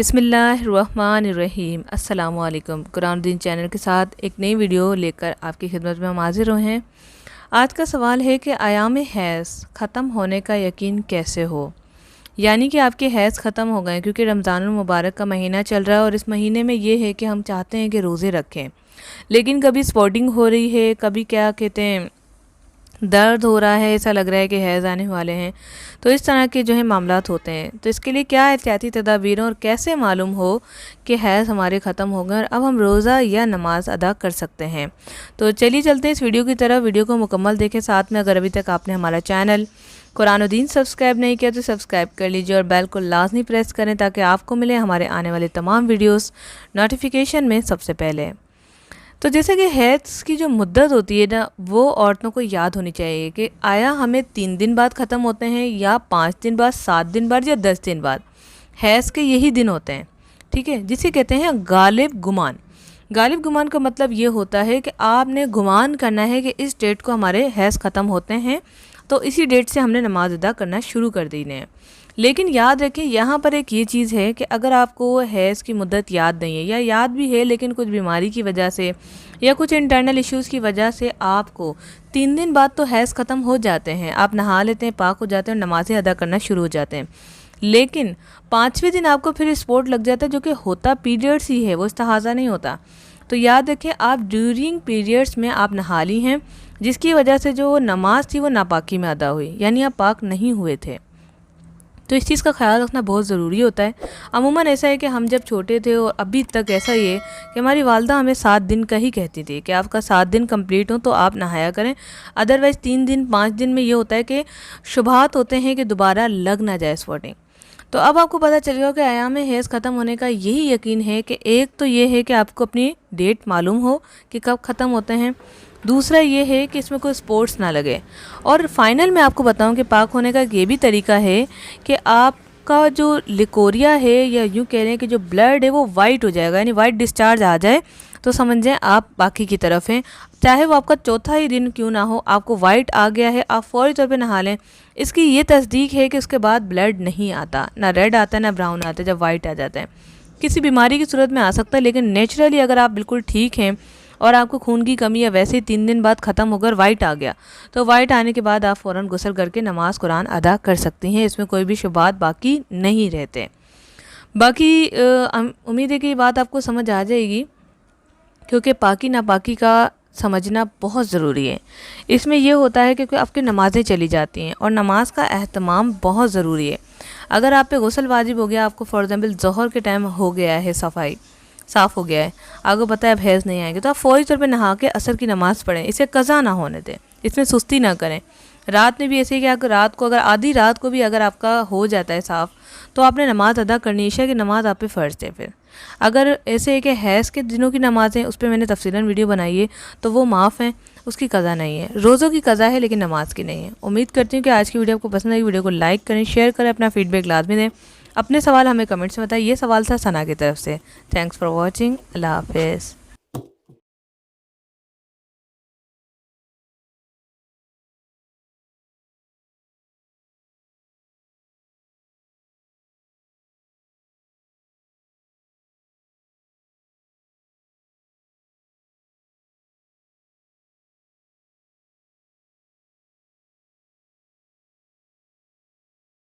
बिस्मिल्लाहिर्रहमानिर्रहीम। अस्सलामुअलैकुम। कुरानुद्दीन चैनल के साथ एक नई वीडियो लेकर आपकी खिदमत में हम हाजिर हुए हैं। आज का सवाल है कि आयाम हैज़ ख़त्म होने का यकीन कैसे हो, यानी कि आपके हैज़ ख़त्म हो गए क्योंकि रमज़ानुल मुबारक का महीना चल रहा है और इस महीने में ये है कि हम चाहते हैं कि रोज़े रखें, लेकिन कभी स्पॉटिंग हो रही है, कभी क्या कहते हैं दर्द हो रहा है, ऐसा लग रहा है कि हैज़ आने वाले हैं। तो इस तरह के जो है मामलात होते हैं। तो इसके लिए क्या एहतियाती तदाबीर और कैसे मालूम हो कि हैज़ हमारे ख़त्म हो गए और अब हम रोज़ा या नमाज अदा कर सकते हैं। तो चलिए चलते हैं इस वीडियो की तरफ। वीडियो को मुकम्मल देखें। साथ में अगर अभी तक आपने हमारा चैनल कुरानुद्दीन सब्सक्राइब नहीं किया तो सब्सक्राइब कर लीजिए और बेल को लाजमी प्रेस करें ताकि आपको मिले हमारे आने वाले तमाम वीडियोज़ नोटिफिकेशन में सबसे पहले। तो जैसे कि हैज़ की जो मुद्दत होती है ना, वो औरतों को याद होनी चाहिए कि आया हमें 3 दिन बाद ख़त्म होते हैं या 5 दिन बाद, 7 दिन बाद या 10 दिन बाद। हैज़ के यही दिन होते हैं, ठीक है, जिसे कहते हैं गालिब गुमान। गालिब गुमान का मतलब ये होता है कि आपने गुमान करना है कि इस डेट को हमारे हैज़ ख़त्म होते हैं, तो इसी डेट से हमने नमाज अदा करना शुरू कर देने हैं। लेकिन याद रखें, यहाँ पर एक ये चीज़ है कि अगर आपको हैज़ की मुद्दत याद नहीं है या याद भी है लेकिन कुछ बीमारी की वजह से या कुछ इंटरनल इश्यूज़ की वजह से आपको 3 दिन बाद तो हैज़ ख़त्म हो जाते हैं, आप नहा लेते हैं, पाक हो जाते हैं और नमाज़ें अदा करना शुरू हो जाते हैं, लेकिन 5वें दिन आपको फिर स्पॉट लग जाता है, जो कि होता पीरियड्स ही है, वो इस्तिहाज़ा नहीं होता। तो याद रखें, आप ड्यूरिंग पीरियड्स में आप नहा ली हैं, जिसकी वजह से जो नमाज थी वो नापाकी में अदा हुई, यानी आप पाक नहीं हुए थे। तो इस चीज़ का ख्याल रखना बहुत ज़रूरी होता है। अमूमन ऐसा है कि हम जब छोटे थे और अभी तक ऐसा ही है कि हमारी वालदा हमें 7 दिन का ही कहती थी कि आपका 7 दिन कंप्लीट हो तो आप नहाया करें, अदरवाइज़ 3 दिन 5 दिन में ये होता है कि शुबहात होते हैं कि दोबारा लग ना जाए स्पॉटिंग। तो अब आपको पता चलेगा कि आयाम हैज़ ख़त्म होने का यही यकीन है कि एक तो ये है कि आपको अपनी डेट मालूम हो कि कब ख़त्म होते हैं, दूसरा ये है कि इसमें कोई स्पोर्ट्स ना लगे, और फाइनल में आपको बताऊं कि पाक होने का ये भी तरीका है कि आपका जो लिकोरिया है या यूँ कह रहे हैं कि जो ब्लड है वो वाइट हो जाएगा, यानी वाइट डिस्चार्ज आ जाए तो समझ जाएं आप बाकी की तरफ हैं। चाहे वो आपका चौथा ही दिन क्यों ना हो, आपको वाइट आ गया है, आप फौरी तौर पे नहा लें। इसकी ये तस्दीक है कि उसके बाद ब्लड नहीं आता, ना रेड आता है ना ब्राउन आता है, जब वाइट आ जाता है किसी बीमारी की सूरत में आ सकता है, लेकिन नेचुरली अगर आप बिल्कुल ठीक हैं और आपको खून की कमी या वैसे ही 3 दिन बाद ख़त्म होकर वाइट आ गया, तो वाइट आने के बाद आप फ़ौरन गुस्ल करके नमाज कुरान अदा कर सकती हैं। इसमें कोई भी शुबात बाकी नहीं रहते। बाकी उम्मीद है कि ये बात आपको समझ आ जाएगी, क्योंकि पाकी नापाकी का समझना बहुत ज़रूरी है। इसमें यह होता है कि आपकी नमाज़ें चली जाती हैं और नमाज का एहतमाम बहुत ज़रूरी है। अगर आप पे गुस्ल वाजिब हो गया, आपको फॉर एग्ज़ाम्पल ज़ोहर के टाइम हो गया है, सफाई साफ़ हो गया है, आपको पता है अब हैज़ नहीं आएंगे, तो आप फौरी तौर पे नहा के असर की नमाज़ पढ़ें, इसे कज़ा ना होने दें, इसमें सुस्ती ना करें। रात में भी ऐसे ही कि अगर रात को, अगर आधी रात को भी अगर आपका हो जाता है साफ़, तो आपने नमाज़ अदा करनी है। ईशा की नमाज़ आप पे फ़र्ज़ है। फिर अगर ऐसे है कि हैज़ के दिनों की नमाज़ें, उस पर मैंने तफसीलन वीडियो बनाई है, तो वो माफ़ हैं, उसकी कज़ा नहीं है। रोज़ों की कज़ा है लेकिन नमाज की नहीं है। उम्मीद करती हूँ कि आज की वीडियो आपको पसंद आई। वीडियो को लाइक करें, शेयर करें, अपना फीडबैक लाजमी दें, अपने सवाल हमें कमेंट्स में बताएं। ये सवाल था सना की तरफ से। Thanks for watching. अल्लाह हाफिज़।